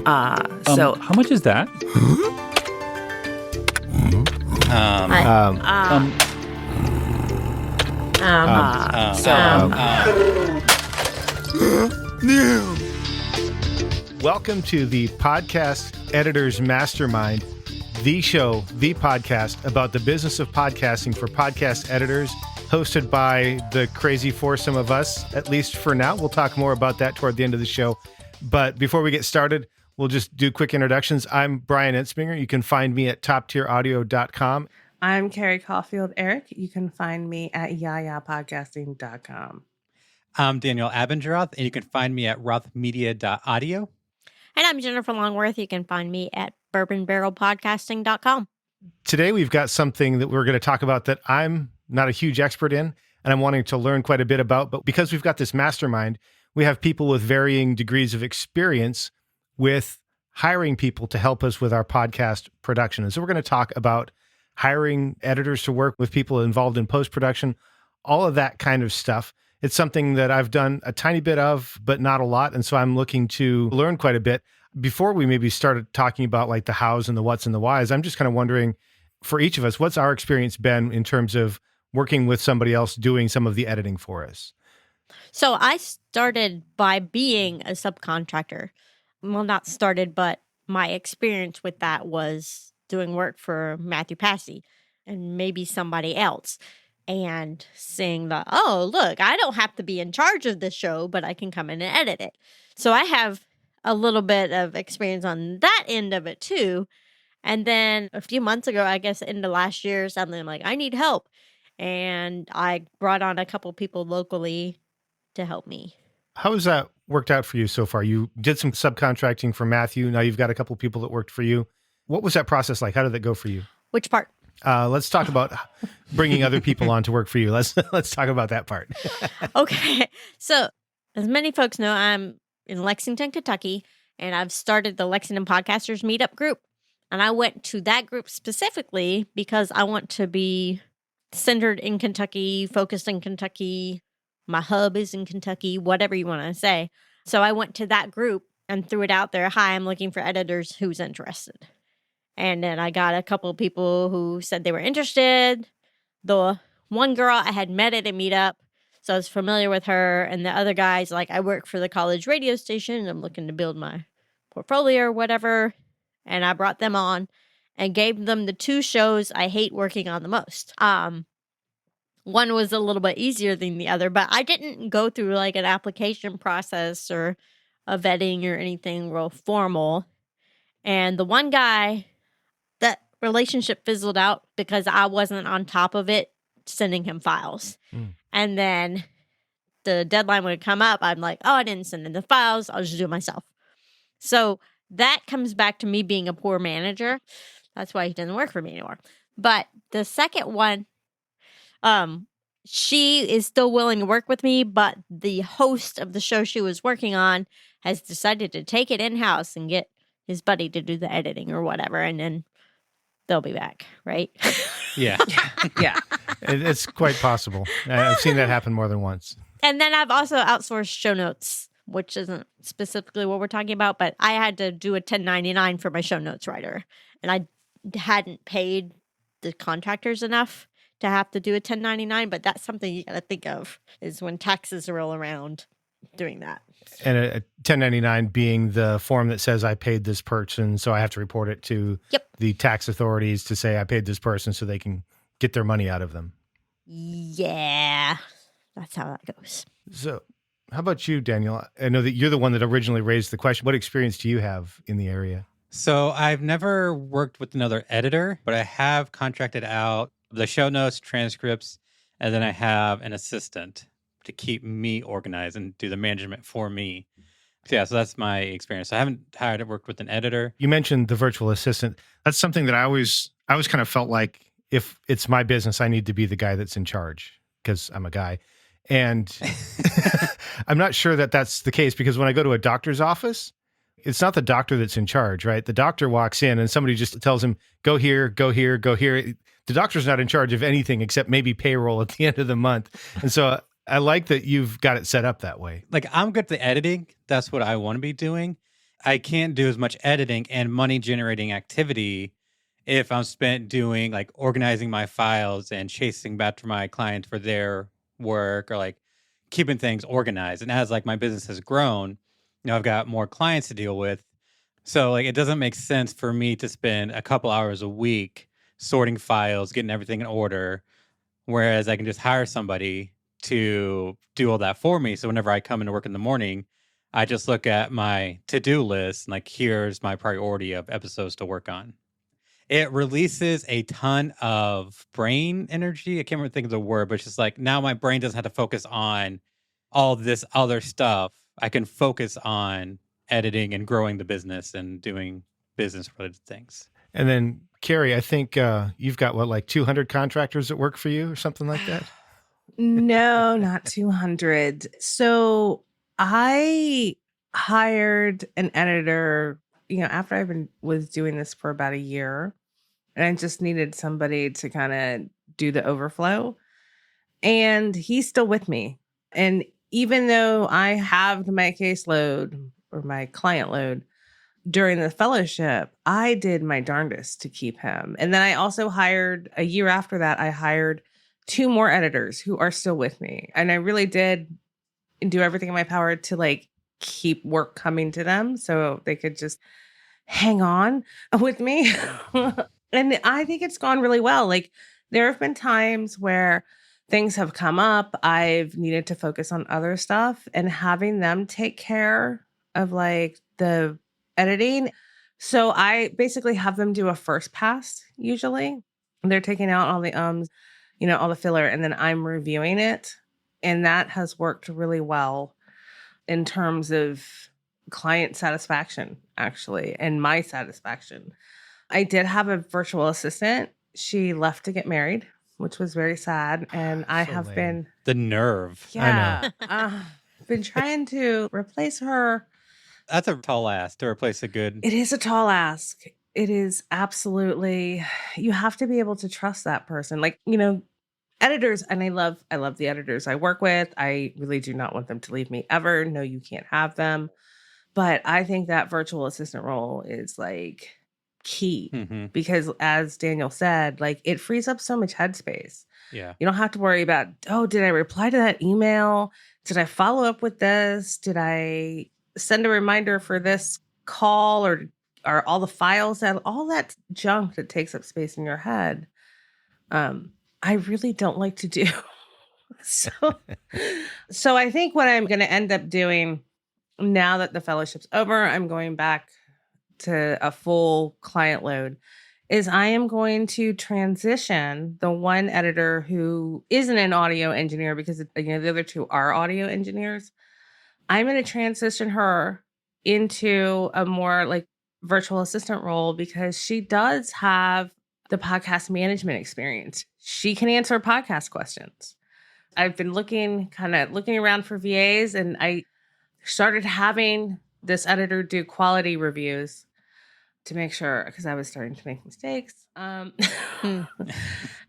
How much is that? Welcome to the Podcast Editors Mastermind, the show, the podcast about the business of podcasting for podcast editors, hosted by the crazy foursome of us, at least for now. We'll talk more about that toward the end of the show. But before we get started, we'll just do quick introductions. I'm Brian Ensminger. You can find me at toptieraudio.com. I'm Carrie Caulfield-Eric. You can find me at yayapodcasting.com. I'm Daniel Abendroth, and you can find me at rothmedia.audio. And I'm Jennifer Longworth. You can find me at bourbonbarrelpodcasting.com. Today, we've got something that we're going to talk about that I'm not a huge expert in, and I'm wanting to learn quite a bit about. But because we've got this mastermind, we have people with varying degrees of experience with hiring people to help us with our podcast production. And so we're going to talk about hiring editors to work with people involved in post-production, all of that kind of stuff. It's something that I've done a tiny bit of, but not a lot. And so I'm looking to learn quite a bit. Before we maybe started talking about like the hows and the whats and the whys, I'm just kind of wondering for each of us, what's our experience been in terms of working with somebody else doing some of the editing for us? So I started by being a subcontractor. Well, not started, but my experience with that was doing work for Matthew Passy and maybe somebody else. And seeing that, oh, look, I don't have to be in charge of this show, but I can come in and edit it. So I have a little bit of experience on that end of it too. And then a few months ago, I guess into last year, something like, I need help. And I brought on a couple people locally to help me. How has that worked out for you so far? You did some subcontracting for Matthew. Now you've got a couple people that worked for you. What was that process like? How did that go for you? Which part? Let's talk about bringing other people on to work for you. Let's talk about that part. Okay. So as many folks know, I'm in Lexington, Kentucky, and I've started the Lexington Podcasters Meetup group. And I went to that group specifically because I want to be centered in Kentucky, focused in Kentucky. My hub is in Kentucky, whatever you want to say. So I went to that group and threw it out there. Hi, I'm looking for editors. Who's interested? And then I got a couple of people who said they were interested. The one girl I had met at a meetup, so I was familiar with her. And the other guys, like, I work for the college radio station. I'm looking to build my portfolio or whatever. And I brought them on and gave them the two shows I hate working on the most. One was a little bit easier than the other, but I didn't go through like an application process or a vetting or anything real formal. And the one guy, that relationship fizzled out because I wasn't on top of it, sending him files. And then the deadline would come up. I'm like, oh, I didn't send in the files. I'll just do it myself. So that comes back to me being a poor manager. That's why he doesn't work for me anymore. But the second one, she is still willing to work with me, but the host of the show she was working on has decided to take it in-house and get his buddy to do the editing or whatever, and then they'll be back, right? Yeah. Yeah. It's quite possible. I've seen that happen more than once. And then I've also outsourced show notes, which isn't specifically what we're talking about, but I had to do a 1099 for my show notes writer, and I hadn't paid the contractors enough to have to do a 1099, but that's something you got to think of is when taxes roll around doing that. And a 1099 being the form that says I paid this person, so I have to report it to the tax authorities to say I paid this person so they can get their money out of them. Yeah, that's how that goes. So how about you, Daniel? I know that you're the one that originally raised the question. What experience do you have in the area? So I've never worked with another editor, but I have contracted out the show notes, transcripts, and then I have an assistant to keep me organized and do the management for me. So yeah, so that's my experience. So I haven't worked with an editor. You mentioned the virtual assistant. That's something that I always kind of felt like if it's my business, I need to be the guy that's in charge because I'm a guy. And I'm not sure that that's the case because when I go to a doctor's office, it's not the doctor that's in charge, right? The doctor walks in and somebody just tells him, go here, go here, go here. The doctor's not in charge of anything except maybe payroll at the end of the month. And so I like that you've got it set up that way. Like, I'm good at the editing. That's what I want to be doing. I can't do as much editing and money generating activity if I'm spent doing like organizing my files and chasing back to my clients for their work or like keeping things organized. And as like my business has grown, I've got more clients to deal with. So like it doesn't make sense for me to spend a couple hours a week sorting files, getting everything in order, whereas I can just hire somebody to do all that for me. So whenever I come into work in the morning, I just look at my to-do list and like here's my priority of episodes to work on. It releases a ton of brain energy. I can't remember think of the word, but it's just like now my brain doesn't have to focus on all this other stuff. I can focus on editing and growing the business and doing business related things. And then, Carrie, I think you've got what, like 200 contractors that work for you or something like that? No, not 200. So I hired an editor, after was doing this for about a year, and I just needed somebody to kind of do the overflow. And he's still with me. And even though I halved my caseload or my client load during the fellowship, I did my darndest to keep him. And then I also hired, a year after that, I hired 2 more editors who are still with me. And I really did do everything in my power to like keep work coming to them so they could just hang on with me. And I think it's gone really well. Like there have been times where things have come up, I've needed to focus on other stuff, and having them take care of like the editing. So I basically have them do a first pass usually. They're taking out all the all the filler, and then I'm reviewing it. And that has worked really well in terms of client satisfaction, actually, and my satisfaction. I did have a virtual assistant. She left to get married, which was very sad. And I So have lame. been, The nerve. yeah, been trying to replace her. That's a tall ask to replace a good. It is a tall ask. It is absolutely, you have to be able to trust that person. Like, editors, and I love the editors I work with. I really do not want them to leave me ever. No, you can't have them. But I think that virtual assistant role is like key because as Daniel said, like it frees up so much headspace. Yeah. You don't have to worry about, oh, did I reply to that email? Did I follow up with this? Did I send a reminder for this call, or are all the files that all that junk that takes up space in your head? I really don't like to do. So I think what I'm going to end up doing now that the fellowship's over, I'm going back to a full client load, is I am going to transition the one editor who isn't an audio engineer, because the other 2 are audio engineers. I'm going to transition her into a more like virtual assistant role because she does have the podcast management experience. She can answer podcast questions. I've been looking around for VAs, and I started having this editor do quality reviews to make sure, because I was starting to make mistakes. And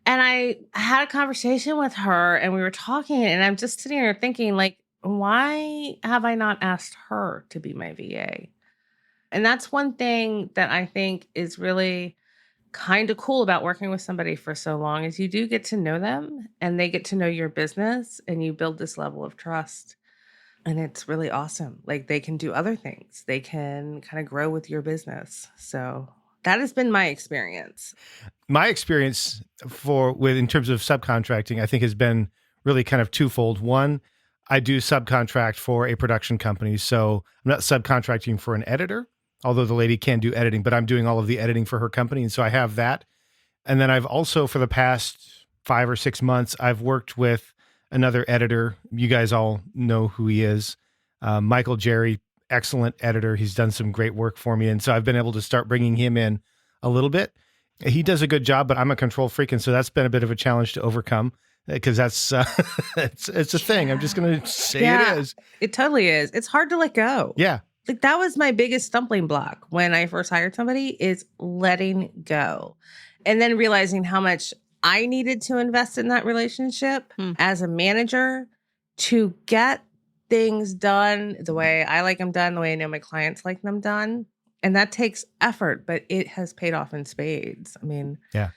I had a conversation with her, and we were talking, and I'm just sitting here thinking, like, why have I not asked her to be my VA? And that's one thing that I think is really kind of cool about working with somebody for so long, is you do get to know them and they get to know your business, and you build this level of trust. And it's really awesome. Like they can do other things. They can kind of grow with your business. So that has been my experience. My experience in terms of subcontracting, I think has been really kind of twofold. One, I do subcontract for a production company. So I'm not subcontracting for an editor, although the lady can do editing, but I'm doing all of the editing for her company. And so I have that. And then I've also, for the past 5 or 6 months, I've worked with another editor. You guys all know who he is. Michael Jerry, excellent editor. He's done some great work for me. And so I've been able to start bringing him in a little bit. He does a good job, but I'm a control freak. And so that's been a bit of a challenge to overcome, because that's, it's a thing. I'm just going to say it is. It totally is. It's hard to let go. Yeah. Like that was my biggest stumbling block when I first hired somebody, is letting go. And then realizing how much I needed to invest in that relationship as a manager to get things done the way I like them done, the way I know my clients like them done. And that takes effort, but it has paid off in spades. I mean, Yeah.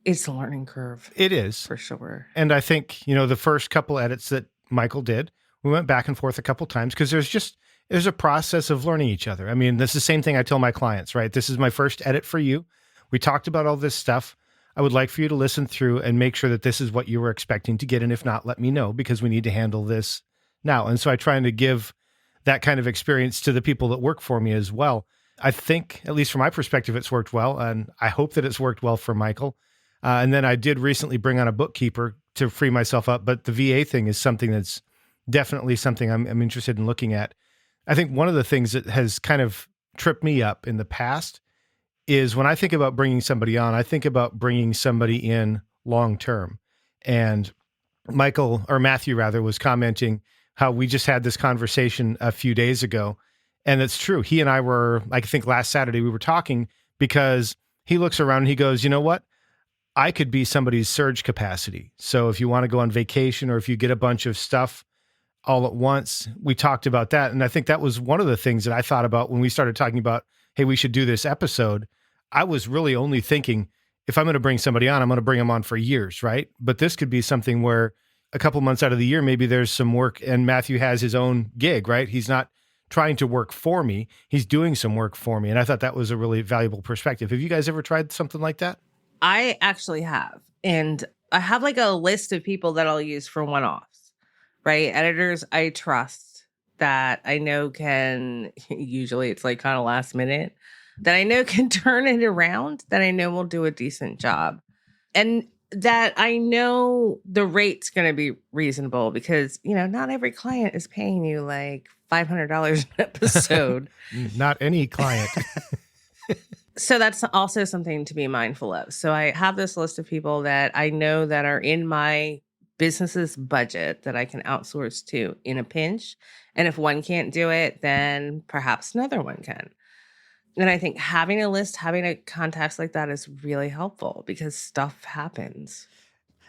It's a learning curve. It is. For sure. And I think, the first couple edits that Michael did, we went back and forth a couple times because there's a process of learning each other. I mean, that's the same thing I tell my clients, right? This is my first edit for you. We talked about all this stuff. I would like for you to listen through and make sure that this is what you were expecting to get. And if not, let me know because we need to handle this now. And so I try to give that kind of experience to the people that work for me as well. I think, at least from my perspective, it's worked well. And I hope that it's worked well for Michael. And then I did recently bring on a bookkeeper to free myself up. But the VA thing is something that's definitely something I'm interested in looking at. I think one of the things that has kind of tripped me up in the past is when I think about bringing somebody on, I think about bringing somebody in long term. And Matthew rather, was commenting how we just had this conversation a few days ago. And it's true. He and I were, I think last Saturday, we were talking because he looks around and he goes, you know what? I could be somebody's surge capacity. So if you want to go on vacation or if you get a bunch of stuff all at once, we talked about that. And I think that was one of the things that I thought about when we started talking about, hey, we should do this episode. I was really only thinking, if I'm going to bring somebody on, I'm going to bring them on for years, right? But this could be something where a couple months out of the year, maybe there's some work and Matthew has his own gig, right? He's not trying to work for me. He's doing some work for me. And I thought that was a really valuable perspective. Have you guys ever tried something like that? I actually have. And I have like a list of people that I'll use for one-offs, right? Editors I trust that I know can, usually it's like kind of last minute, that I know can turn it around, that I know will do a decent job. And that I know the rate's going to be reasonable because, not every client is paying you like $500 an episode. Not any client. So that's also something to be mindful of. So I have this list of people that I know that are in my business's budget that I can outsource to in a pinch. And if one can't do it, then perhaps another one can. And I think having a list, having a contacts like that is really helpful because stuff happens.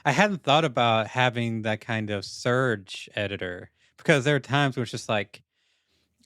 I hadn't thought about having that kind of surge editor because there are times where it's just like,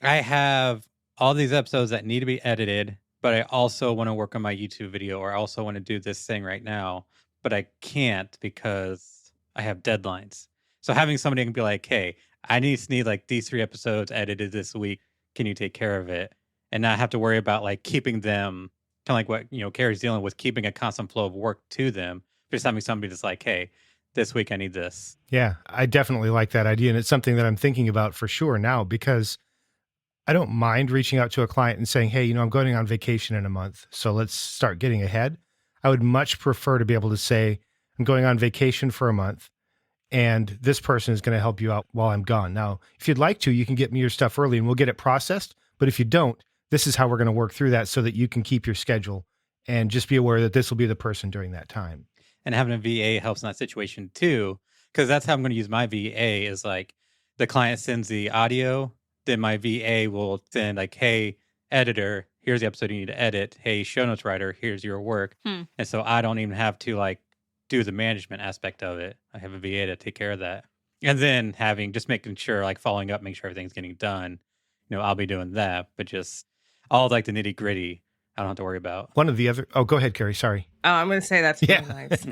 I have all these episodes that need to be edited, but I also want to work on my YouTube video or I also want to do this thing right now, but I can't because I have deadlines. So having somebody can be like, hey, I need like these 3 episodes edited this week. Can you take care of it? And not have to worry about like keeping them kind of like what, Carrie's dealing with, keeping a constant flow of work to them. Just having somebody that's like, hey, this week I need this. Yeah, I definitely like that idea. And it's something that I'm thinking about for sure now because I don't mind reaching out to a client and saying, hey, I'm going on vacation in a month, so let's start getting ahead. I would much prefer to be able to say, I'm going on vacation for a month, and this person is going to help you out while I'm gone. Now, if you'd like to, you can get me your stuff early and we'll get it processed. But if you don't, this is how we're going to work through that so that you can keep your schedule and just be aware that this will be the person during that time. And having a VA helps in that situation too, because that's how I'm going to use my VA is like the client sends the audio, then my VA will send like, hey, editor, here's the episode you need to edit. Hey, show notes writer, here's your work. And so I don't even have to like do the management aspect of it. I have a VA to take care of that. And then making sure, like following up, make sure everything's getting done. I'll be doing that, but just all like the nitty gritty, I don't have to worry about. One of the other, go ahead, Carrie, sorry. Oh, I'm going to say that's really nice.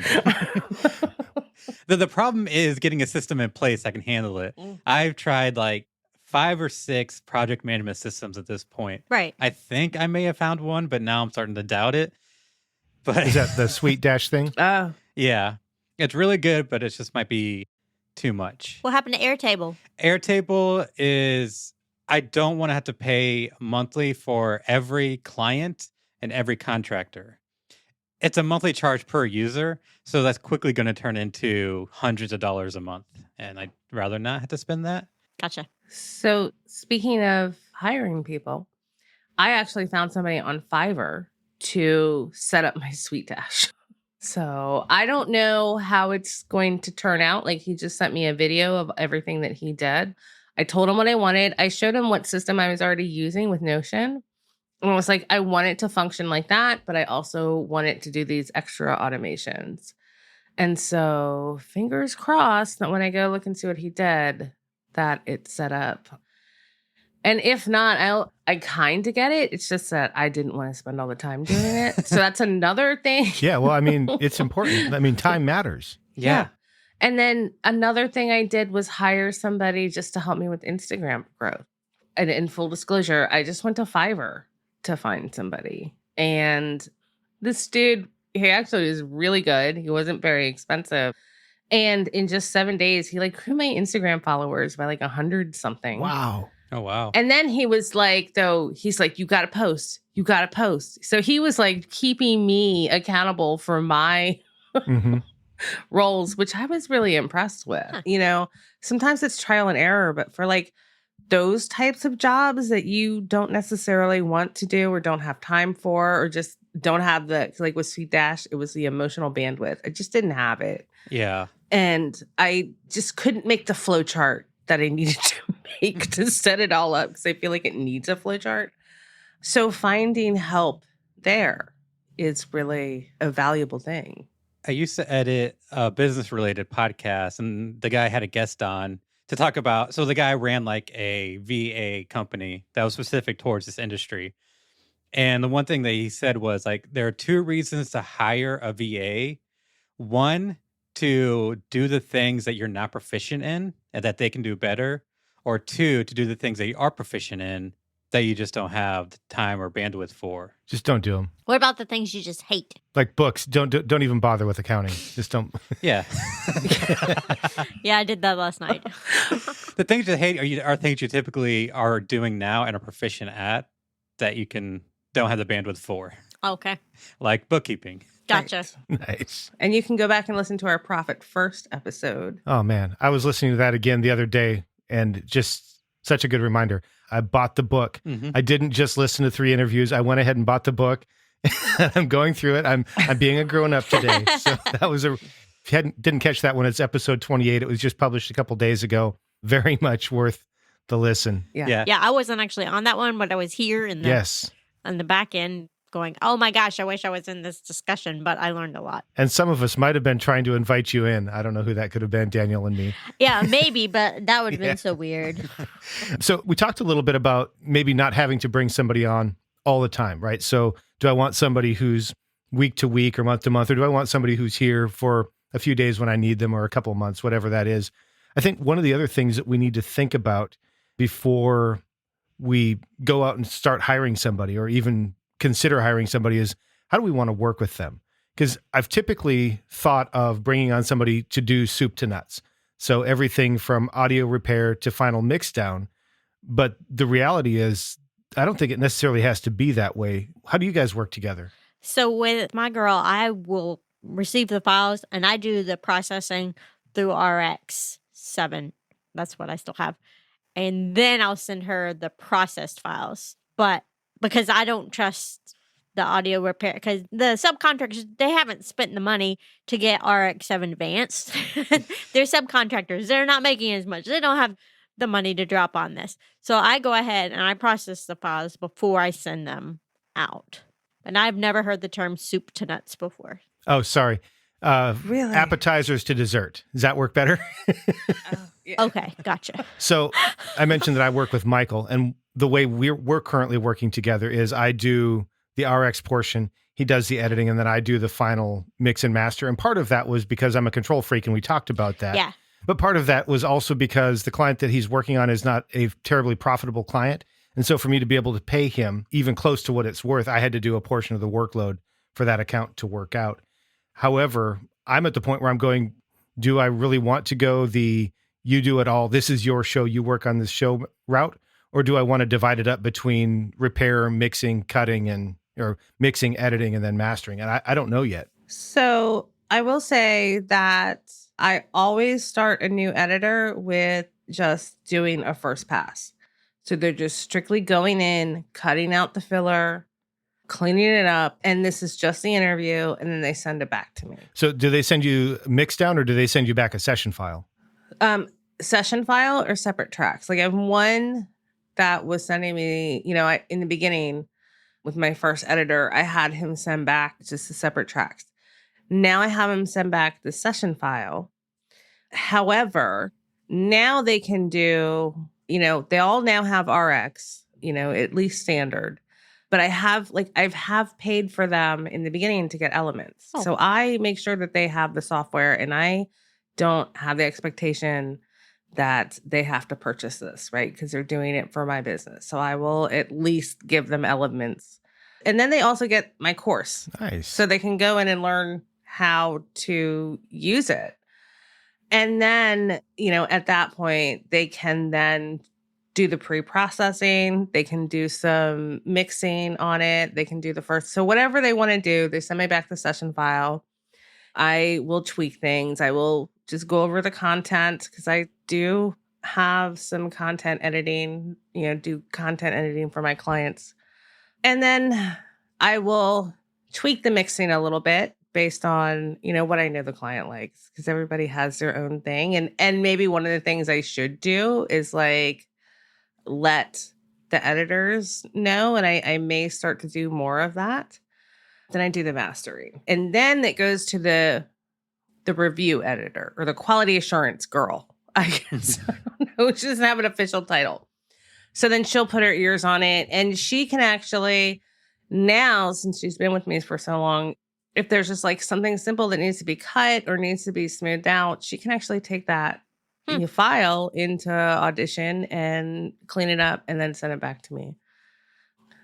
The problem is getting a system in place that can handle it. I've tried like 5 or 6 project management systems at this point. Right. I think I may have found one, but now I'm starting to doubt it. But is that the Sweet Dash thing? Oh. Yeah. It's really good, but it just might be too much. What happened to Airtable? Airtable is, I don't want to have to pay monthly for every client and every contractor. It's a monthly charge per user, so that's quickly going to turn into hundreds of dollars a month. And I'd rather not have to spend that. Gotcha. So speaking of hiring people, I actually found somebody on Fiverr to set up my Sweet Dash. So I don't know how it's going to turn out. Like he just sent me a video of everything that he did. I told him what I wanted. I showed him what system I was already using with Notion. And I was like, I want it to function like that, but I also want it to do these extra automations. And so fingers crossed that when I go look and see what he did, that it's set up. And if not, I kind of get it. It's just that I didn't want to spend all the time doing it. So that's another thing. Yeah, well, I mean, it's important. I mean, time matters. Yeah. And then another thing I did was hire somebody just to help me with Instagram growth. And in full disclosure, I just went to Fiverr to find somebody. And this dude, he actually was really good. He wasn't very expensive. And in just 7 days, he like grew my Instagram followers by like 100 something. Wow. Oh, wow. And then he was like, he's like, you got to post. You got to post. So he was like keeping me accountable for my Mhm. roles, which I was really impressed with. Huh. You know, sometimes it's trial and error, but for like those types of jobs that you don't necessarily want to do or don't have time for, or just don't have like with Sweet Dash, it was the emotional bandwidth. I just didn't have it. Yeah. And I just couldn't make the flow chart that I needed to make to set it all up because I feel like it needs a flow chart. So finding help there is really a valuable thing. I used to edit a business related podcast, and the guy had a guest on to talk about. So the guy ran like a VA company that was specific towards this industry. And the one thing that he said was like, there are two reasons to hire a VA. One, to do the things that you're not proficient in and that they can do better. Or two, to do the things that you are proficient in that you just don't have the time or bandwidth for. Just don't do them. What about the things you just hate? Like books, don't even bother with accounting. Just don't. Yeah. Yeah, I did that last night. The things you hate are things you typically are doing now and are proficient at that you don't have the bandwidth for, Okay. like bookkeeping. Gotcha. Right. Nice. And you can go back and listen to our Profit First episode. Oh man, I was listening to that again the other day, and just such a good reminder. I bought the book. Mhm. I didn't just listen to 3 interviews. I went ahead and bought the book. I'm going through it. I'm being a grown up today. So that was if you didn't catch that one, it's episode 28. It was just published a couple days ago. Very much worth the listen. Yeah. Yeah, I wasn't actually on that one, but I was here in the Yes. on the back end going, oh my gosh, I wish I was in this discussion, but I learned a lot. And some of us might have been trying to invite you in. I don't know who that could have been, Daniel and me. Yeah, maybe, but that would have Yeah. been so weird. So we talked a little bit about maybe not having to bring somebody on all the time, right? So do I want somebody who's week to week or month to month, or do I want somebody who's here for a few days when I need them or a couple of months, whatever that is? I think one of the other things that we need to think about before we go out and start hiring somebody or even consider hiring somebody is how do we want to work with them? Because I've typically thought of bringing on somebody to do soup to nuts. So everything from audio repair to final mix down. But the reality is, I don't think it necessarily has to be that way. How do you guys work together? So with my girl, I will receive the files and I do the processing through RX7. That's what I still have. And then I'll send her the processed files. But because I don't trust the audio repair, because the subcontractors, they haven't spent the money to get RX7 advanced. They're subcontractors. They're not making as much. They don't have the money to drop on this. So I go ahead and I process the files before I send them out. And I've never heard the term soup to nuts before. Oh, sorry. Really? Appetizers to dessert. Does that work better? Yeah. Okay, gotcha. So I mentioned that I work with Michael, and the way we're currently working together is I do the RX portion, he does the editing, and then I do the final mix and master. And part of that was because I'm a control freak, and we talked about that. Yeah. But part of that was also because the client that he's working on is not a terribly profitable client. And so for me to be able to pay him even close to what it's worth, I had to do a portion of the workload for that account to work out. However, I'm at the point where I'm going, do I really want to go the you do it all, this is your show, you work on this show route? Or do I want to divide it up between repair, mixing, cutting, or mixing, editing, and then mastering? And I don't know yet. So I will say that I always start a new editor with just doing a first pass. So they're just strictly going in, cutting out the filler, cleaning it up, and this is just the interview, and then they send it back to me. So do they send you mix down or do they send you back a session file? Session file or separate tracks. Like I have one that was sending me, in the beginning with my first editor, I had him send back just the separate tracks. Now I have him send back the session file. However, Now they can do, they all now have RX, at least standard. But I've paid for them in the beginning to get Elements. Oh. So I make sure that they have the software, and I don't have the expectation that they have to purchase this, right? Because they're doing it for my business. So I will at least give them Elements. And then they also get my course. Nice. So they can go in and learn how to use it. And then, at that point, they can then do the pre-processing. They can do some mixing on it. They can do the first. So whatever they want to do, they send me back the session file. I will tweak things. I will just go over the content because I do have some content editing, do content editing for my clients. And then I will tweak the mixing a little bit based on, what I know the client likes, because everybody has their own thing. And maybe one of the things I should do is let the editors know. And I may start to do more of that. Then I do the mastering. And then it goes to the review editor or the quality assurance girl, I guess. I don't know. She doesn't have an official title. So then she'll put her ears on it. And she can actually now, since she's been with me for so long, if there's just something simple that needs to be cut or needs to be smoothed out, she can actually take that file into Audition and clean it up and then send it back to me.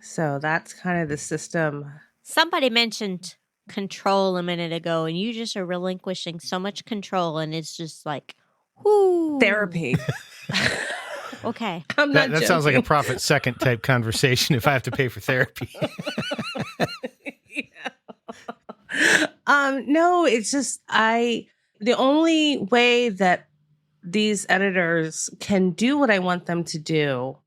So that's kind of the system. Somebody mentioned control a minute ago, and you just are relinquishing so much control, and it's just whoo. Therapy. Okay. I'm not that sounds like a joking. profit second type conversation if I have to pay for therapy. No, it's just the only way that these editors can do what I want them to do,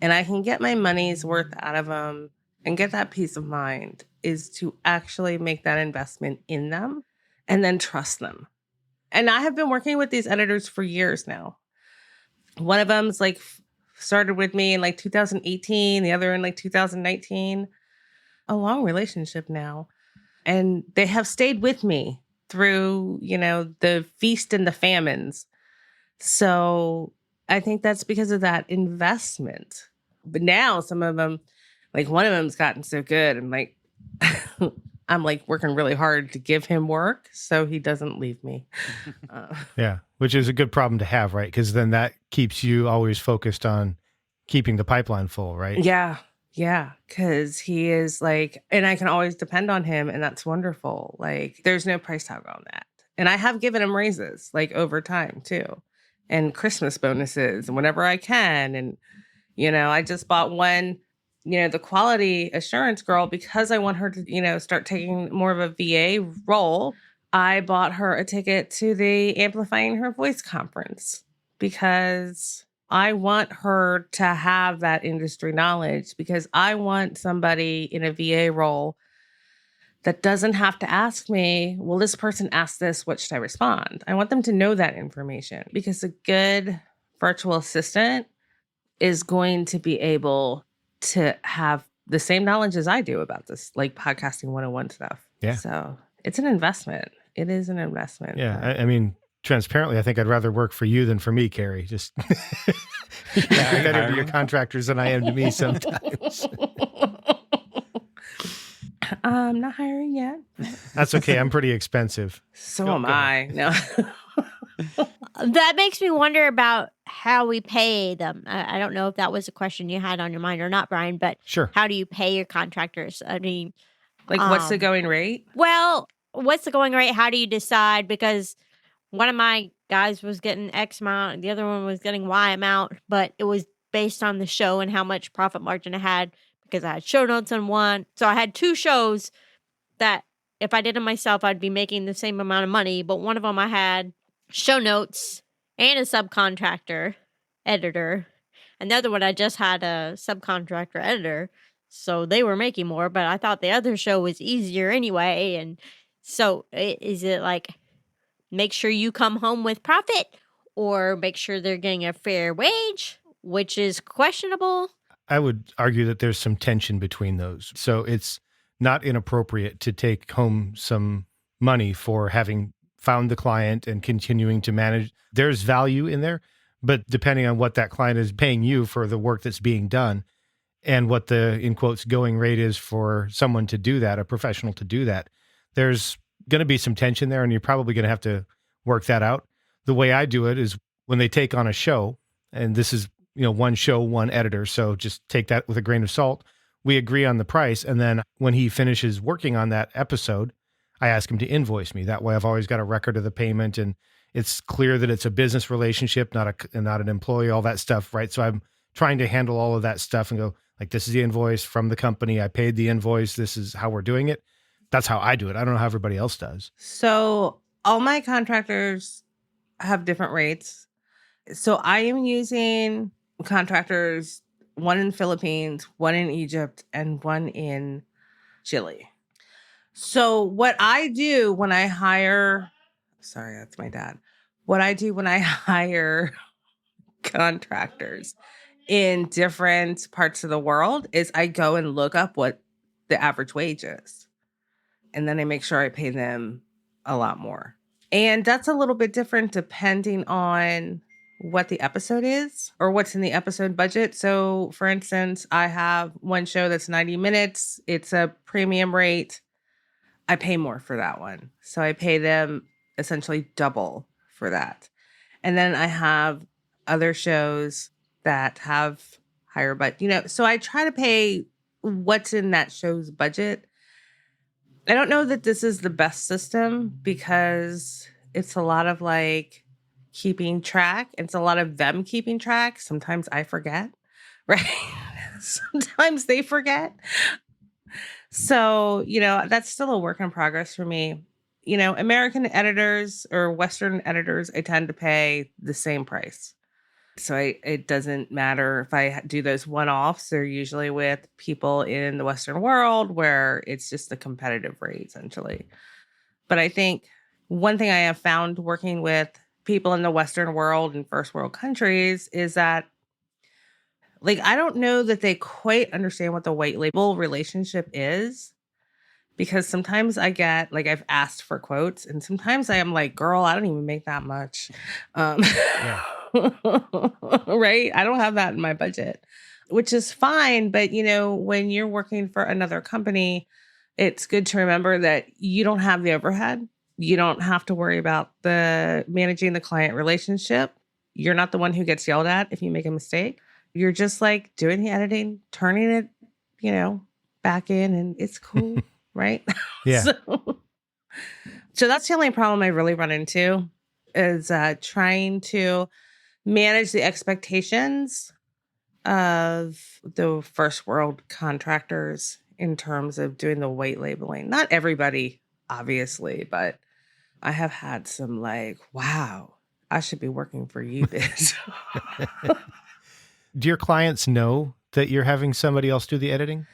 and I can get my money's worth out of them and get that peace of mind, is to actually make that investment in them and then trust them. And I have been working with these editors for years now. One of them's started with me in 2018, the other in 2019. A long relationship now. And they have stayed with me through, the feast and the famines. So I think that's because of that investment. But now some of them, one of them's gotten so good. I'm working really hard to give him work so he doesn't leave me. Yeah, which is a good problem to have, right? Because then that keeps you always focused on keeping the pipeline full, right? Yeah. Yeah, because he is and I can always depend on him, and that's wonderful. There's no price tag on that. And I have given him raises, over time, too, and Christmas bonuses, and whenever I can. And, I just bought one, the quality assurance girl, because I want her to, start taking more of a VA role. I bought her a ticket to the Amplifying Her Voice conference because I want her to have that industry knowledge, because I want somebody in a VA role that doesn't have to ask me, well, this person asked this, what should I respond? I want them to know that information, because a good virtual assistant is going to be able to have the same knowledge as I do about this, podcasting 101 stuff. Yeah. So it's an investment. It is an investment. Yeah. I mean, transparently, I think I'd rather work for you than for me, Carrie. Just I'm better to your contractors than I am to me sometimes. I'm not hiring yet. That's okay. I'm pretty expensive. So Go am ahead. I. No. That makes me wonder about how we pay them. I don't know if that was a question you had on your mind or not, Brian, but Sure. how do you pay your contractors? I mean, What's the going rate? well, what's the going rate? How do you decide? Because one of my guys was getting X amount, and the other one was getting Y amount, but it was based on the show and how much profit margin I had, because I had show notes on one. So I had two shows that if I did them myself, I'd be making the same amount of money. But one of them I had show notes and a subcontractor editor. And the other one, I just had a subcontractor editor. So they were making more, but I thought the other show was easier anyway. And so is it make sure you come home with profit, or make sure they're getting a fair wage, which is questionable? I would argue that there's some tension between those. So it's not inappropriate to take home some money for having found the client and continuing to manage. There's value in there, But depending on what that client is paying you for the work that's being done and what the, in quotes, going rate is for someone to do that, a professional to do that, there's going to be some tension there, and you're probably going to have to work that out. The way I do it is when they take on a show, and this is, one show, one editor, so just take that with a grain of salt. We agree on the price, and then when he finishes working on that episode, I ask him to invoice me. That way I've always got a record of the payment, and it's clear that it's a business relationship, not an employee, all that stuff, right? So I'm trying to handle all of that stuff and go, like, this is the invoice from the company. I paid the invoice. This is how we're doing it. That's how I do it. I don't know how everybody else does. So all my contractors have different rates. So I am using contractors, one in Philippines, one in Egypt, and one in Chile. So what I do when I hire, sorry, that's my dad. What I do when I hire contractors in different parts of the world is I go and look up what the average wage is. And then I make sure I pay them a lot more. And that's a little bit different depending on what the episode is or what's in the episode budget. So for instance, I have one show that's 90 minutes. It's a premium rate. I pay more for that one. So I pay them essentially double for that. And then I have other shows that have higher budget, so I try to pay what's in that show's budget. I don't know that this is the best system because it's a lot of like keeping track. It's a lot of them keeping track. Sometimes I forget, right? Sometimes they forget. So, that's still a work in progress for me. American editors or Western editors, I tend to pay the same price. So it doesn't matter if I do those one-offs. They're usually with people in the Western world where it's just a competitive rate, essentially. But I think one thing I have found working with people in the Western world and first world countries is that, like, I don't know that they quite understand what the white label relationship is. Because sometimes I get, like, I've asked for quotes, and sometimes I am like, girl, I don't even make that much. Yeah. Right? I don't have that in my budget, which is fine. But, when you're working for another company, it's good to remember that you don't have the overhead. You don't have to worry about managing the client relationship. You're not the one who gets yelled at if you make a mistake. You're just like doing the editing, turning it, back in, and it's cool. Right? Yeah. So that's the only problem I really run into is trying to manage the expectations of the first world contractors in terms of doing the white labeling. Not everybody, obviously, but I have had some like, wow, I should be working for you, biz. Do your clients know that you're having somebody else do the editing?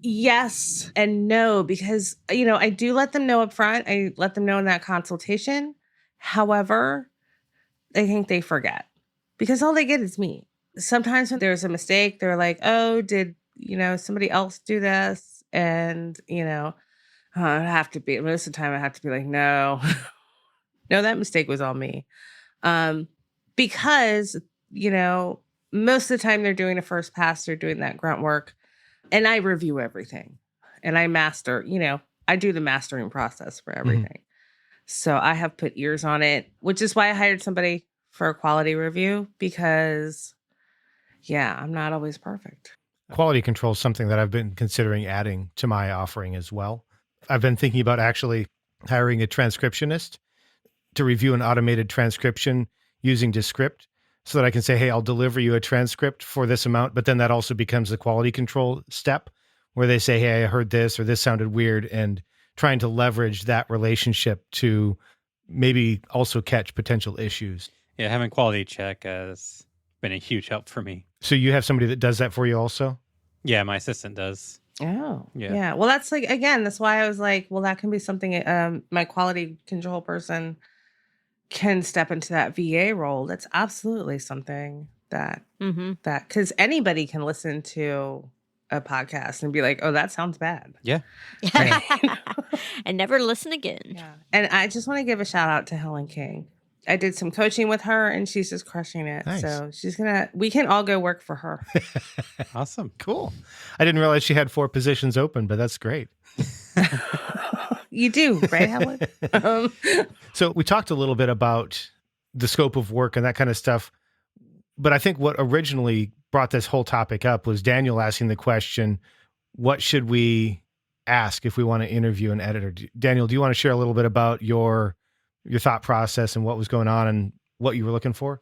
Yes and no, because, I do let them know up front. I let them know in that consultation. However, I think they forget because all they get is me. Sometimes when there's a mistake, they're like, oh, did, somebody else do this? And, I have to be, most of the time I have to be like, no, no, that mistake was all me. Because, most of the time they're doing a first pass, they're doing that grunt work. And I review everything and I master, I do the mastering process for everything. Mm-hmm. So I have put ears on it, which is why I hired somebody for a quality review because, I'm not always perfect. Quality control is something that I've been considering adding to my offering as well. I've been thinking about actually hiring a transcriptionist to review an automated transcription using Descript so that I can say, hey, I'll deliver you a transcript for this amount. But then that also becomes the quality control step where they say, hey, I heard this or this sounded weird, and trying to leverage that relationship to maybe also catch potential issues. Yeah, having quality check has been a huge help for me. So you have somebody that does that for you also? Yeah, my assistant does. Oh, yeah. Well, that's like, again, that's why I was like, well, that can be something my quality control person can step into that VA role. That's absolutely something that because anybody can listen to a podcast and be like, oh, that sounds bad. Yeah. And never listen again. Yeah. And I just want to give a shout out to Helen King I did some coaching with her and she's just crushing it. Nice. So we can all go work for her. Awesome. Cool. I didn't realize she had 4 positions open, but that's great. You do, right, Helen? So we talked a little bit about the scope of work and that kind of stuff. But I think what originally brought this whole topic up was Daniel asking the question, what should we ask if we want to interview an editor? Daniel, do you want to share a little bit about your thought process and what was going on and what you were looking for?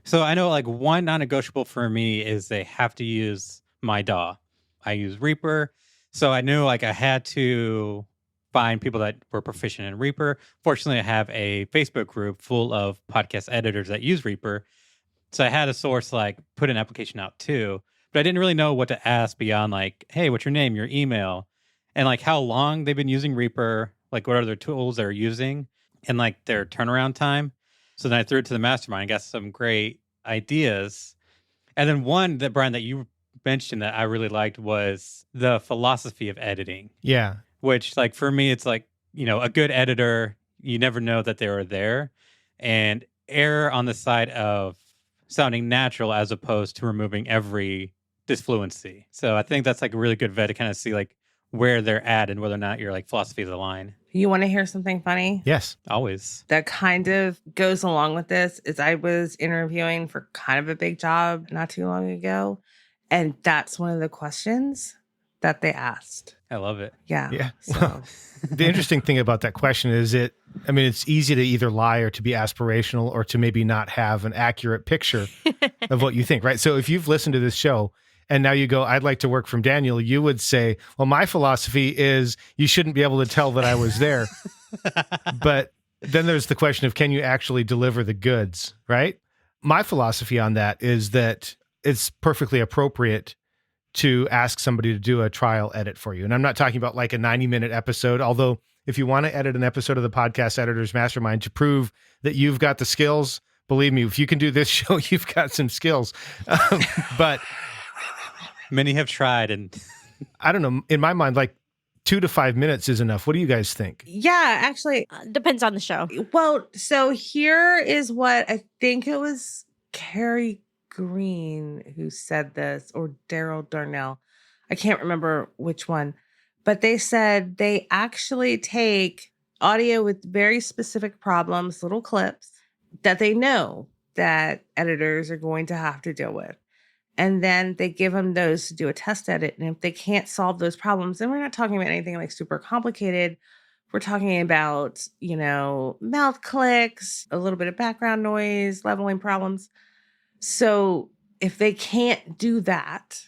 So I know like one non-negotiable for me is they have to use my DAW. I use Reaper. So I knew like I had to find people that were proficient in Reaper. Fortunately, I have a Facebook group full of podcast editors that use Reaper. So I had a source like put an application out too, but I didn't really know what to ask beyond like, hey, what's your name, your email, and like how long they've been using Reaper, like what are their tools they're using, and like their turnaround time. So then I threw it to the mastermind, got some great ideas. And then one that, Brian, that you mentioned that I really liked was the philosophy of editing. Yeah. Which like for me, it's like, you know, a good editor, you never know that they are there, and err on the side of sounding natural as opposed to removing every disfluency. So I think that's like a really good vet to kind of see like where they're at and whether or not your like philosophy is aligned. You want to hear something funny? Yes. Always. That kind of goes along with this is I was interviewing for kind of a big job not too long ago. And that's one of the questions that they asked. I love it. Yeah. Yeah. So. The interesting thing about that question is it's easy to either lie or to be aspirational or to maybe not have an accurate picture of what you think, right? So if you've listened to this show and now you go, I'd like to work from Daniel, you would say, well, my philosophy is you shouldn't be able to tell that I was there. But then there's the question of, can you actually deliver the goods, right? My philosophy on that is that it's perfectly appropriate to ask somebody to do a trial edit for you. And I'm not talking about like a 90-minute episode, although if you want to edit an episode of the Podcast Editors Mastermind to prove that you've got the skills, believe me, if you can do this show, you've got some skills. But many have tried, and I don't know, in my mind, like 2 to 5 minutes is enough. What do you guys think? Yeah, actually. Depends on the show. Well, so here is what I think it was Carrie Green who said this, or Daryl Darnell. I can't remember which one, but they said they actually take audio with very specific problems, little clips that they know that editors are going to have to deal with. And then they give them those to do a test edit. And if they can't solve those problems, then we're not talking about anything like super complicated. We're talking about, mouth clicks, a little bit of background noise, leveling problems. So if they can't do that,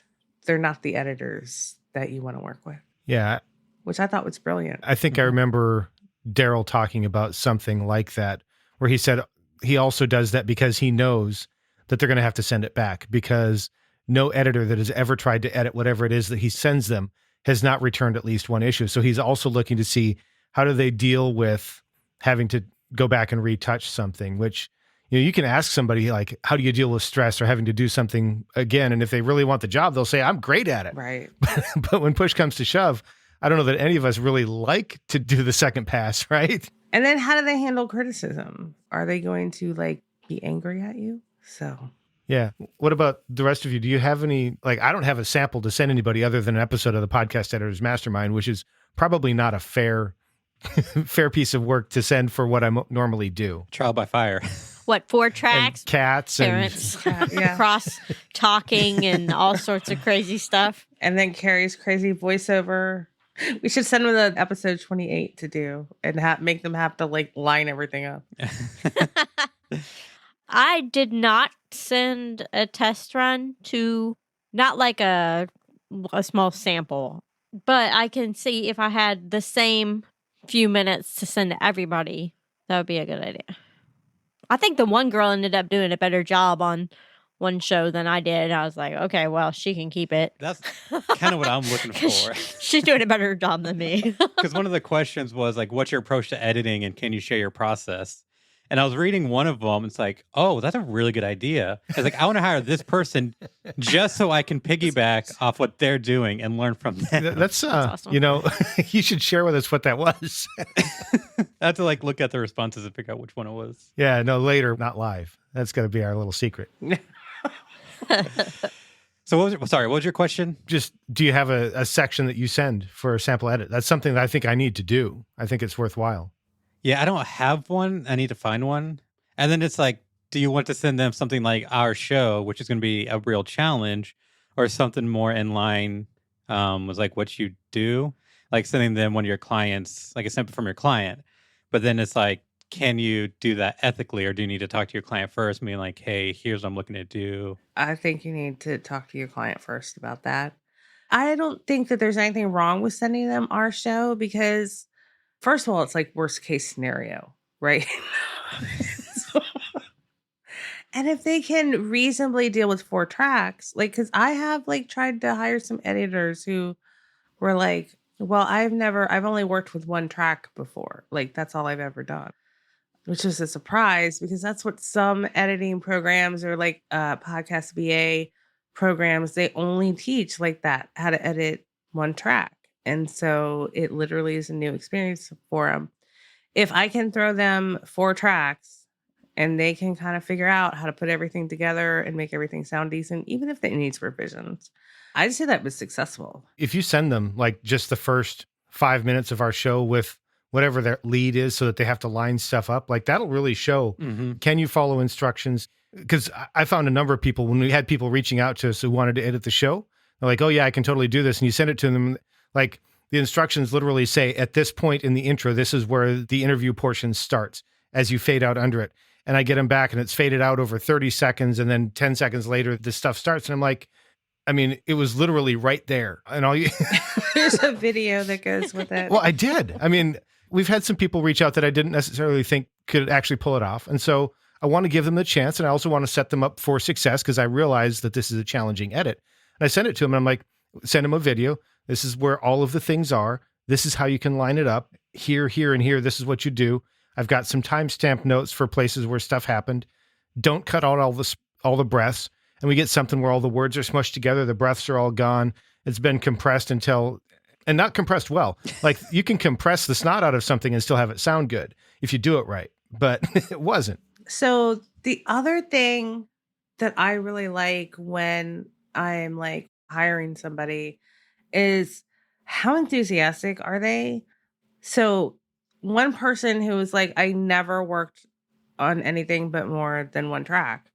they're not the editors that you want to work with. Yeah. Which I thought was brilliant. I think I remember Daryl talking about something like that, where he said he also does that because he knows that they're going to have to send it back, because no editor that has ever tried to edit whatever it is that he sends them has not returned at least one issue. So he's also looking to see how do they deal with having to go back and retouch something, which you can ask somebody like, how do you deal with stress or having to do something again? And if they really want the job, they'll say, I'm great at it. Right. But when push comes to shove, I don't know that any of us really like to do the second pass, right? And then how do they handle criticism? Are they going to be angry at you? So. Yeah. What about the rest of you? Do you have any, I don't have a sample to send anybody other than an episode of the Podcast Editors Mastermind, which is probably not a fair piece of work to send for what I normally do. Trial by fire. What, 4 tracks? And cats parents, yeah. cross talking and all sorts of crazy stuff. And then Carrie's crazy voiceover. We should send them the episode 28 to do and make them have to line everything up. I did not send a test run to, not like a small sample, but I can see if I had the same few minutes to send to everybody, that would be a good idea. I think the one girl ended up doing a better job on one show than I did. I was like, okay, well, she can keep it. That's kind of what I'm looking for. She's doing a better job than me. Because one of the questions was what's your approach to editing and can you share your process? And I was reading one of them. It's like, oh, that's a really good idea. I was like, I want to hire this person just so I can piggyback off what they're doing and learn from them. That's awesome. You should share with us what that was. I have to like look at the responses and figure out which one it was. Yeah, no, later, not live. That's got to be our little secret. So what was your question? Just, do you have a section that you send for a sample edit? That's something that I think I need to do. I think it's worthwhile. Yeah, I don't have one. I need to find one. And then it's like, do you want to send them something like our show, which is going to be a real challenge, or something more in line with like what you do? Like sending them one of your clients, like a sample from your client. But then it's like, can you do that ethically, or do you need to talk to your client first, being like, hey, here's what I'm looking to do? I think you need to talk to your client first about that. I don't think that there's anything wrong with sending them our show because, first of all, it's like worst case scenario, right? And if they can reasonably deal with 4 tracks, like, because I have like tried to hire some editors who were like, well, I've only worked with 1 track before. Like, that's all I've ever done, which is a surprise because that's what some editing programs or like podcast VA programs, they only teach like that, how to edit 1 track. And so it literally is a new experience for them. If I can throw them 4 tracks and they can kind of figure out how to put everything together and make everything sound decent, even if it needs revisions, I'd say that was successful. If you send them like just the first 5 minutes of our show with whatever their lead is so that they have to line stuff up, like that'll really show, can you follow instructions? Because I found a number of people, when we had people reaching out to us who wanted to edit the show, they're like, oh yeah, I can totally do this. And you send it to them, like the instructions literally say, at this point in the intro, this is where the interview portion starts as you fade out under it. And I get them back and it's faded out over 30 seconds. And then 10 seconds later, this stuff starts. And I'm like, I mean, it was literally right there. And all you... There's a video that goes with it. Well, I did. I mean, we've had some people reach out that I didn't necessarily think could actually pull it off. And so I want to give them the chance. And I also want to set them up for success because I realize that this is a challenging edit. And I sent it to them. And I'm like, send them a video. This is where all of the things are. This is how you can line it up. Here, here, and here. This is what you do. I've got some timestamp notes for places where stuff happened. Don't cut out all the breaths. And we get something where all the words are smushed together. The breaths are all gone. It's been compressed and not compressed well. Like you can compress the snot out of something and still have it sound good if you do it right. But it wasn't. So the other thing that I really like when I'm like hiring somebody is how enthusiastic are they? So one person who was like, I never worked on anything but more than 1 track,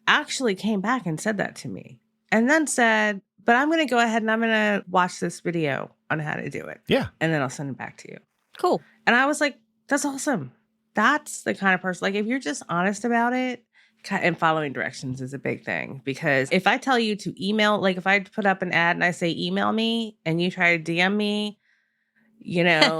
actually came back and said that to me and then said, but I'm going to go ahead and I'm going to watch this video on how to do it. Yeah. And then I'll send it back to you. Cool. And I was like, that's awesome. That's the kind of person, like if you're just honest about it, and following directions is a big thing. Because if I tell you to email, like if I put up an ad and I say, email me and you try to DM me, you know,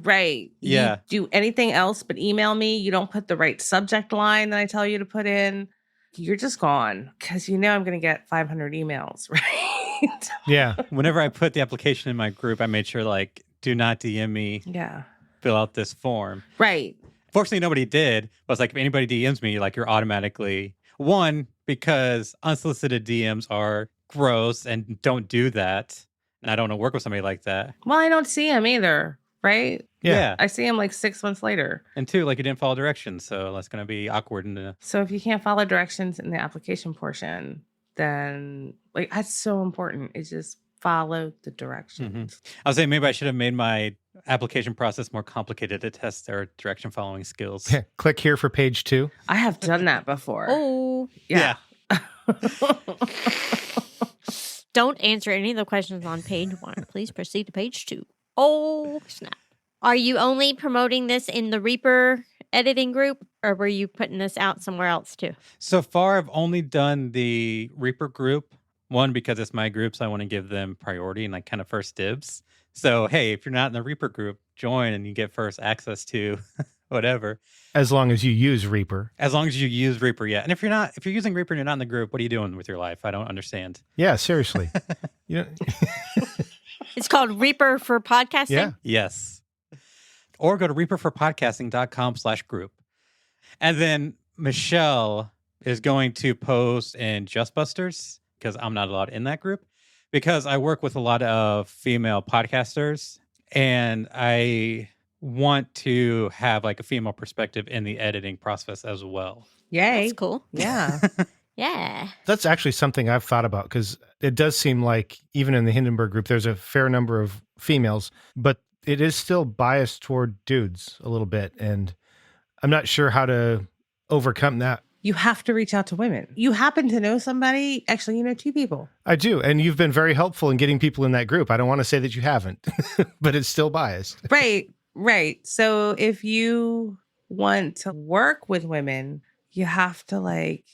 right. Yeah. You do anything else but email me. You don't put the right subject line that I tell you to put in. You're just gone because you know I'm going to get 500 emails, right? Yeah. Whenever I put the application in my group, I made sure like, do not DM me. Yeah. Fill out this form. Right. Fortunately, nobody did. But it's like, if anybody DMs me, like you're automatically, one, because unsolicited DMs are gross and don't do that. And I don't want to work with somebody like that. Well, I don't see him either, right? Yeah. I see him like 6 months later. And 2, like you didn't follow directions. So that's going to be awkward. So if you can't follow directions in the application portion, then like that's so important. It's just follow the directions. I was saying maybe I should have made my application process more complicated to test their direction following skills. Yeah. Click here for page 2. I have done that before. Oh. Yeah. Don't answer any of the questions on page 1. Please proceed to page 2. Oh, snap. Are you only promoting this in the Reaper editing group, or were you putting this out somewhere else too? So far, I've only done the Reaper group. One, because it's my group, so I want to give them priority and like kind of first dibs. So, hey, if you're not in the Reaper group, join and you get first access to whatever. As long as you use Reaper. As long as you use Reaper, yeah. And if you're using Reaper and you're not in the group, what are you doing with your life? I don't understand. Yeah, seriously. You know, It's called Reaper for podcasting? yeah. Yes. or go to reaperforpodcasting.com/group. And then Michelle is going to post in Justbusters, because I'm not allowed in that group, because I work with a lot of female podcasters and I want to have like a female perspective in the editing process as well. Yay. That's cool. Yeah. Yeah. That's actually something I've thought about, because it does seem like even in the Hindenburg group, there's a fair number of females, but it is still biased toward dudes a little bit. And I'm not sure how to overcome that. You have to reach out to women. You happen to know somebody. Actually, you know 2 people. I do. And you've been very helpful in getting people in that group. I don't want to say that you haven't, but it's still biased. Right. So if you want to work with women, you have to like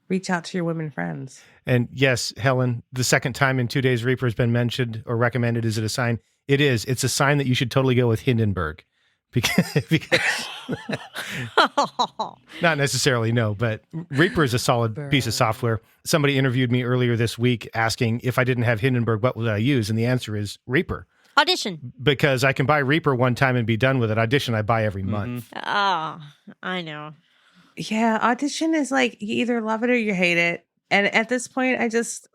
reach out to your women friends. And yes, Helen, the second time in 2 Days Reaper has been mentioned or recommended. Is it a sign? It is. It's a sign that you should totally go with Hindenburg. Because not necessarily, no, but Reaper is a solid piece of software. Somebody interviewed me earlier this week asking if I didn't have Hindenburg, what would I use? And the answer is Reaper. Audition. Because I can buy Reaper one time and be done with it. Audition, I buy every month. Oh, I know. Yeah, Audition is like you either love it or you hate it. And at this point, I just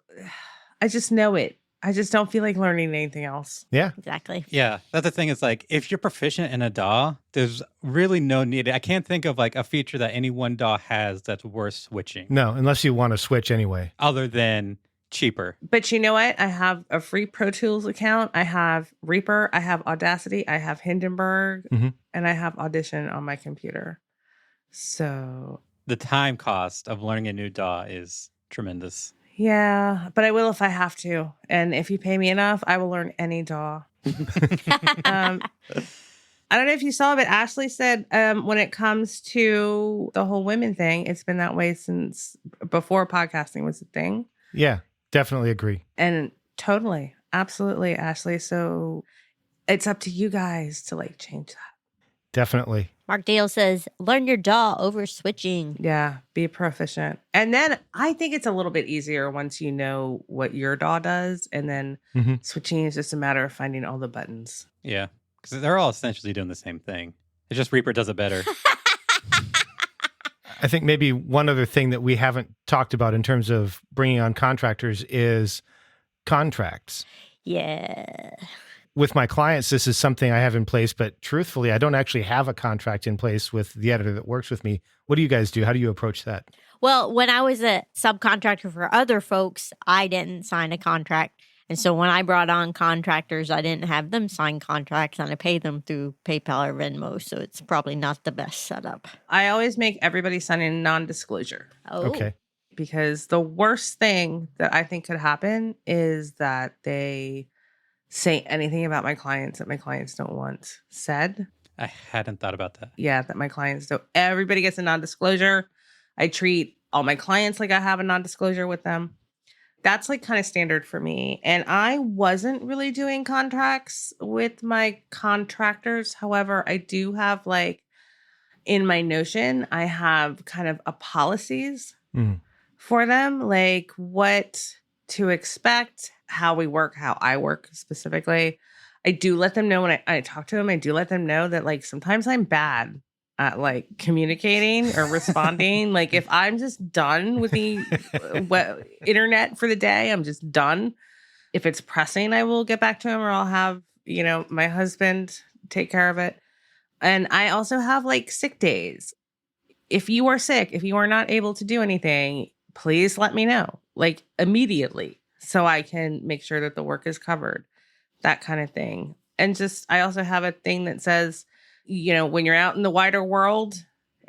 know it. I just don't feel like learning anything else. Yeah. Exactly. Yeah, that's the thing. Is like if you're proficient in a DAW, there's really no need. I can't think of like a feature that any one DAW has that's worth switching. No, unless you want to switch anyway. Other than cheaper. But you know what? I have a free Pro Tools account. I have Reaper. I have Audacity. I have Hindenburg. And I have Audition on my computer. So The time cost of learning a new DAW is tremendous. yeah, but I will if I have to. And if you pay me enough, I will learn any DAW. I don't know if you saw, but Ashley said when it comes to the whole women thing, it's been that way since before podcasting was a thing. Yeah, definitely agree. And totally, absolutely, Ashley. So it's up to you guys to like change that. Definitely. Mark Dale says, learn your DAW over switching. Yeah, be proficient. And then I think it's a little bit easier once you know what your DAW does. And then switching is just a matter of finding all the buttons. Yeah, because they're all essentially doing the same thing. It's just Reaper does it better. I think maybe one other thing that we haven't talked about in terms of bringing on contractors is contracts. Yeah. With my clients, this is something I have in place, but truthfully, I don't actually have a contract in place with the editor that works with me. What do you guys do? How do you approach that? Well, when I was a subcontractor for other folks, I didn't sign a contract. And so when I brought on contractors, I didn't have them sign contracts and I pay them through PayPal or Venmo. So it's probably not the best setup. I always make everybody sign a non-disclosure. Oh, Okay. Because the worst thing that I think could happen is that they say anything about my clients that my clients don't want said. I hadn't thought about that. Yeah, that my clients don't. Everybody gets a non-disclosure. I treat all my clients like I have a non-disclosure with them. That's like kind of standard for me. And I wasn't really doing contracts with my contractors. However, I do have like in my Notion, I have kind of a policies for them, like what to expect, how we work, how I work specifically. I do let them know when I talk to them, I do let them know that like sometimes I'm bad at like communicating or responding. Like if I'm just done with the internet for the day, I'm just done. If it's pressing, I will get back to him or I'll have, my husband take care of it. And I also have like sick days. If you are sick, if you are not able to do anything, please let me know like immediately so I can make sure that the work is covered, that kind of thing. And just, I also have a thing that says, when you're out in the wider world,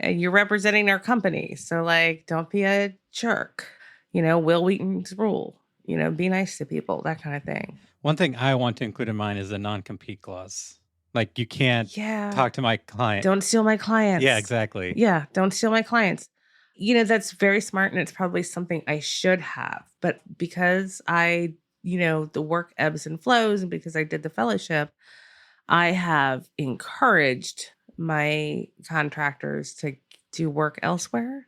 you're representing our company. So like, don't be a jerk, Will Wheaton's rule, be nice to people, that kind of thing. One thing I want to include in mine is a non-compete clause. Like you can't talk to my client. Don't steal my clients. Yeah, exactly. Yeah, don't steal my clients. That's very smart and it's probably something I should have. But because the work ebbs and flows and because I did the fellowship, I have encouraged my contractors to do work elsewhere.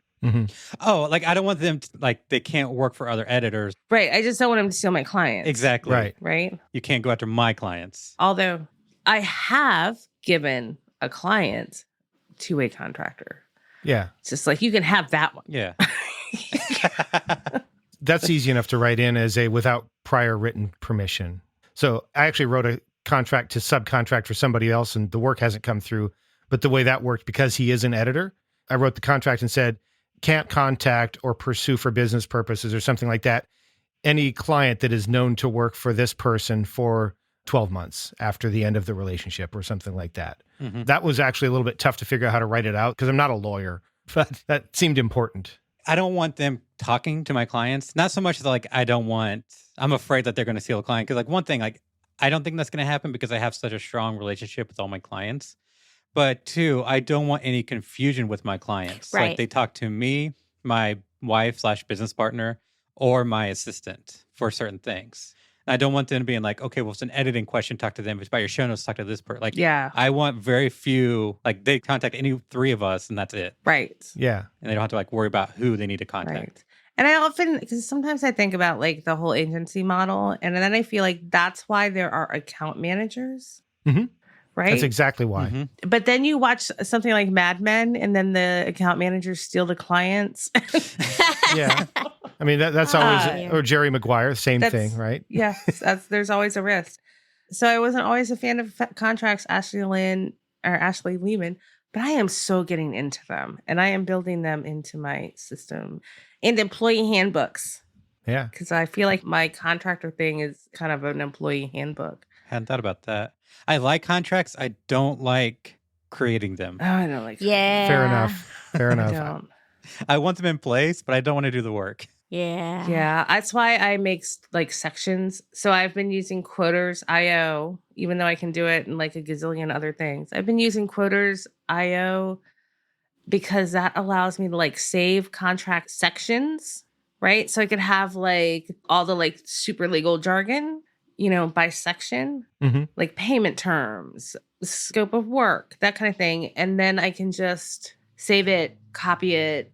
Oh, like I don't want them to, like they can't work for other editors. Right. I just don't want them to steal my clients. Exactly. Right. Right. You can't go after my clients. Although I have given a client, two-way contractor. Yeah. It's just like, you can have that one. Yeah. That's easy enough to write in as a without prior written permission. So I actually wrote a contract to subcontract for somebody else and the work hasn't come through. But the way that worked, because he is an editor, I wrote the contract and said, can't contact or pursue for business purposes or something like that any client that is known to work for this person for 12 months after the end of the relationship or something like that. Mm-hmm. That was actually a little bit tough to figure out how to write it out because I'm not a lawyer, but that seemed important. I don't want them talking to my clients. Not so much as like, I'm afraid that they're going to steal a client. Because like one thing, like I don't think that's going to happen because I have such a strong relationship with all my clients. But two, I don't want any confusion with my clients. Right. Like they talk to me, my wife/business partner, or my assistant for certain things. And I don't want them being like, okay, well, it's an editing question, talk to them. If it's about your show notes, talk to this person. Like, Yeah. I want very few, like they contact any three of us and that's it. Right. Yeah. And they don't have to like worry about who they need to contact. Right. And I often, because sometimes I think about like the whole agency model, and then I feel like that's why there are account managers. Mm-hmm. Right. That's exactly why. Mm-hmm. But then you watch something like Mad Men, and then the account managers steal the clients. Yeah. I mean, that's always, Yeah. or Jerry Maguire, same That's- thing, right? Yes, there's always a risk. So I wasn't always a fan of contracts, Ashley Lehman, but I am so getting into them, and I am building them into my system and employee handbooks, Yeah. because I feel like my contractor thing is kind of an employee handbook. Hadn't thought about that. I like contracts. I don't like creating them. Oh, I don't like. Yeah. Fair enough. Fair I enough. don't. I want them in place, but I don't want to do the work. Yeah. Yeah, that's why I make like sections. So I've been using Quoters.io, even though I can do it in like a gazillion other things. I've been using Quoters.io because that allows me to like save contract sections, right? So I could have like all the like super legal jargon, by section, Mm-hmm. like payment terms, scope of work, that kind of thing. And then I can just save it, copy it,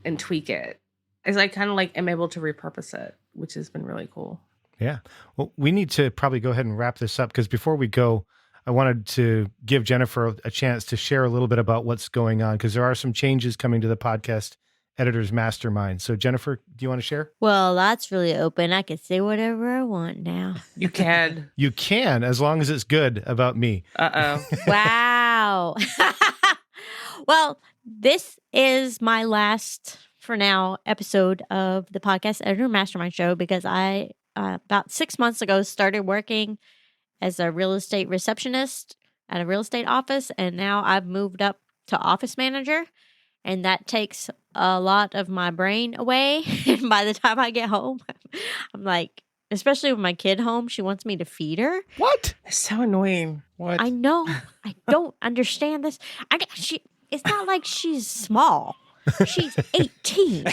and tweak it. As I kind of like am able to repurpose it, which has been really cool. Yeah. Well, we need to probably go ahead and wrap this up because before we go, I wanted to give Jennifer a chance to share a little bit about what's going on because there are some changes coming to the podcast Editors Mastermind. So Jennifer, do you want to share? Well, that's really open. I can say whatever I want now. You can. You can, as long as it's good about me. Uh-oh. Wow. Well, this is my last, for now, episode of the Podcast Editor Mastermind Show because I, about 6 months ago, started working as a real estate receptionist at a real estate office. And now I've moved up to office manager. And that takes a lot of my brain away. And by the time I get home, I'm like, especially with my kid home, she wants me to feed her. What? It's so annoying. What? I know. I don't understand this. It's not like she's small. She's 18.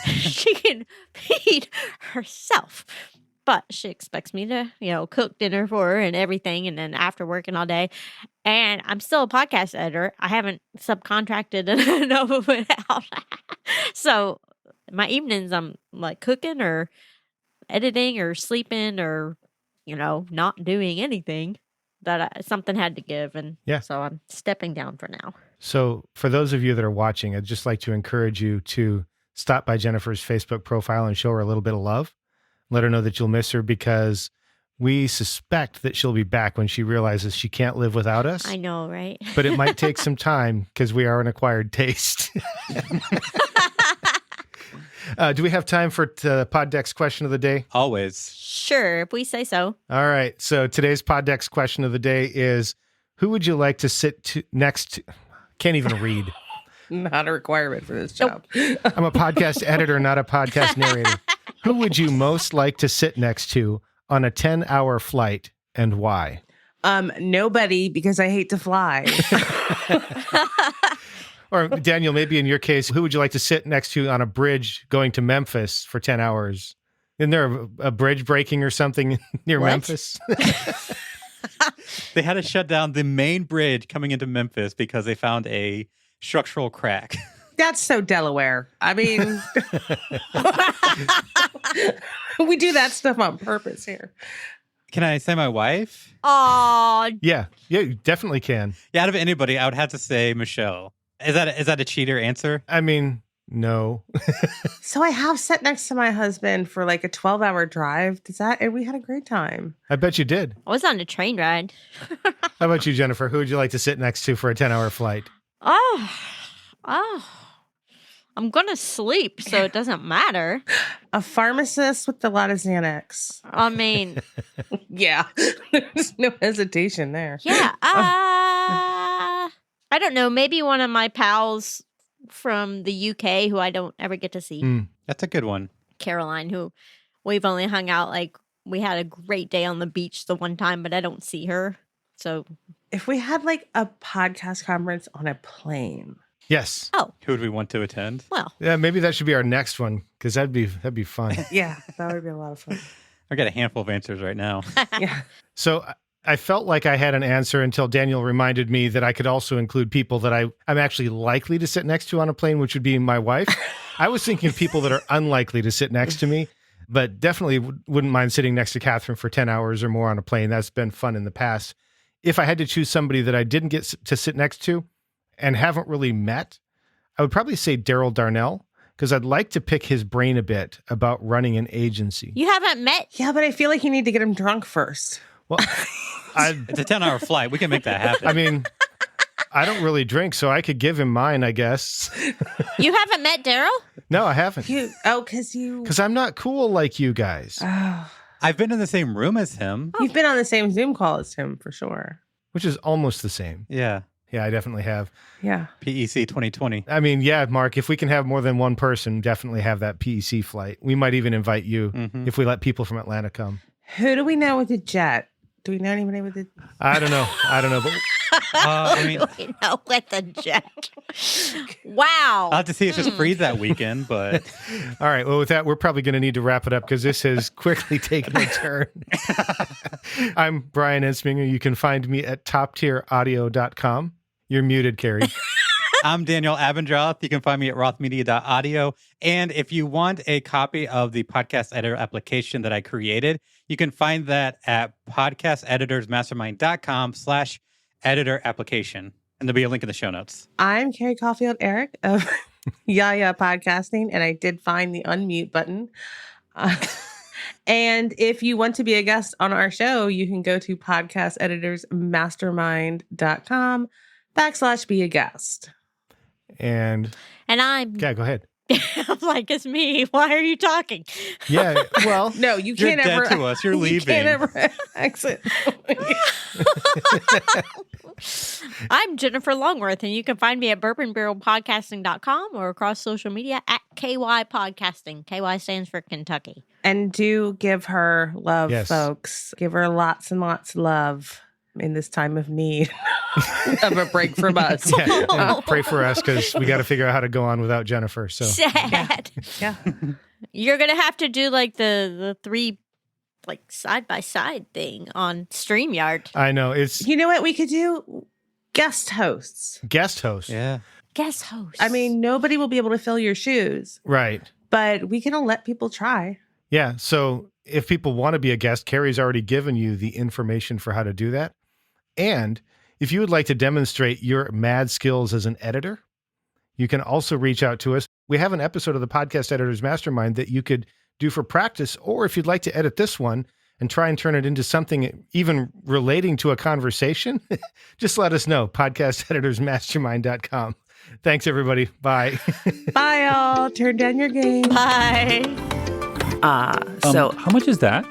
She can feed herself. But she expects me to, cook dinner for her and everything. And then after working all day. And I'm still a podcast editor. I haven't subcontracted enough of it out. So my evenings, I'm like cooking or editing or sleeping or, not doing anything. That something had to give. And Yeah. So I'm stepping down for now. So for those of you that are watching, I'd just like to encourage you to stop by Jennifer's Facebook profile and show her a little bit of love. Let her know that you'll miss her because we suspect that she'll be back when she realizes she can't live without us. I know, right? But it might take some time because we are an acquired taste. Do we have time for Poddex question of the day? Always. Sure, if we say so. All right. So today's Poddex question of the day is, who would you like to sit next to? Can't even read. Not a requirement for this job. I'm a podcast editor, not a podcast narrator. Who would you most like to sit next to on a 10-hour flight and why? Nobody, because I hate to fly. Or Daniel, maybe in your case, who would you like to sit next to on a bridge going to Memphis for 10 hours? Isn't there a bridge breaking or something near What? Memphis? They had to shut down the main bridge coming into Memphis because they found a structural crack. That's so Delaware. I mean, we do that stuff on purpose here. Can I say my wife? Oh, Yeah, you definitely can. Yeah, out of anybody, I would have to say Michelle. Is that a cheater answer? I mean, no. So I have sat next to my husband for like a 12-hour drive. And we had a great time. I bet you did. I was on a train ride. How about you, Jennifer? Who would you like to sit next to for a 10-hour flight? Oh, I'm going to sleep, so it doesn't matter. A pharmacist with a lot of Xanax. I mean, Yeah. There's no hesitation there. yeah. I don't know. Maybe one of my pals from the UK who I don't ever get to see. That's a good one. Caroline, who we've only hung out, like, we had a great day on the beach the one time, but I don't see her. So If we had like a podcast conference on a plane. Yes. Who would we want to attend? well, Yeah, maybe that should be our next one because that'd be fun. Yeah, that would be a lot of fun. I got a handful of answers right now. Yeah. So I felt like I had an answer until Daniel reminded me that I could also include people that I'm actually likely to sit next to on a plane, which would be my wife. I was thinking of people that are unlikely to sit next to me, but definitely wouldn't mind sitting next to Catherine for 10 hours or more on a plane. That's been fun in the past. If I had to choose somebody that I didn't get to sit next to and haven't really met, I would probably say Daryl Darnell, because I'd like to pick his brain a bit about running an agency. you haven't met. Yeah, but I feel like you need to get him drunk first. Well, It's a 10-hour flight. We can make that happen. I mean, I don't really drink, so I could give him mine, I guess. You haven't met Daryl? No, I haven't. Because I'm not cool like you guys, I've been in the same room as him. You've been on the same Zoom call as him for sure. which is almost the same. Yeah. Yeah, I definitely have. Yeah. PEC 2020. I mean, yeah, Mark, if we can have more than one person, definitely have that PEC flight. We might even invite you if we let people from Atlanta come. Who do we know with a jet? Do we know anybody with a... I don't know. But I mean, You know, with the jet. Wow. I'll have to see if it's free that weekend, but all right. Well, with that, we're probably going to need to wrap it up because this has quickly taken a turn. I'm Brian Ensminger. You can find me at toptieraudio.com. You're muted, Carrie. I'm Daniel Abendroth. You can find me at rothmedia.audio. And if you want a copy of the podcast editor application that I created, you can find that at podcasteditorsmastermind.com/editor application. And there'll be a link in the show notes. I'm Carrie Caulfield Eric of Yaya Podcasting, and I did find the unmute button. And if you want to be a guest on our show, you can go to podcasteditorsmastermind.com/be a guest. And I'm yeah, go ahead. I'm like, it's me. Why are you talking? Yeah, well, No, you You're can't dead ever to us. You're You leaving. can't ever exit. I'm Jennifer Longworth, and you can find me at bourbonbarrelpodcasting.com or across social media at KY Podcasting. KY stands for Kentucky. And do give her love, Yes. folks. Give her lots and lots of love in this time of need of a break from us. yeah, and pray for us because we got to figure out how to go on without Jennifer. So Sad. Yeah. You're going to have to do like the three like side-by-side thing on StreamYard. I know it's You know what we could do? Guest hosts. guest host. Yeah. Guest host. I mean, nobody will be able to fill your shoes, Right. but we can let people try. Yeah. So if people want to be a guest, Carrie's already given you the information for how to do that. And if you would like to demonstrate your mad skills as an editor, you can also reach out to us. We have an episode of the Podcast Editors Mastermind that you could do for practice, or if you'd like to edit this one and try and turn it into something even relating to a conversation, just let us know. Podcasteditorsmastermind.com. Thanks, everybody. Bye. Bye, y'all. Turn down your game. Bye. So how much is that?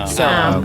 so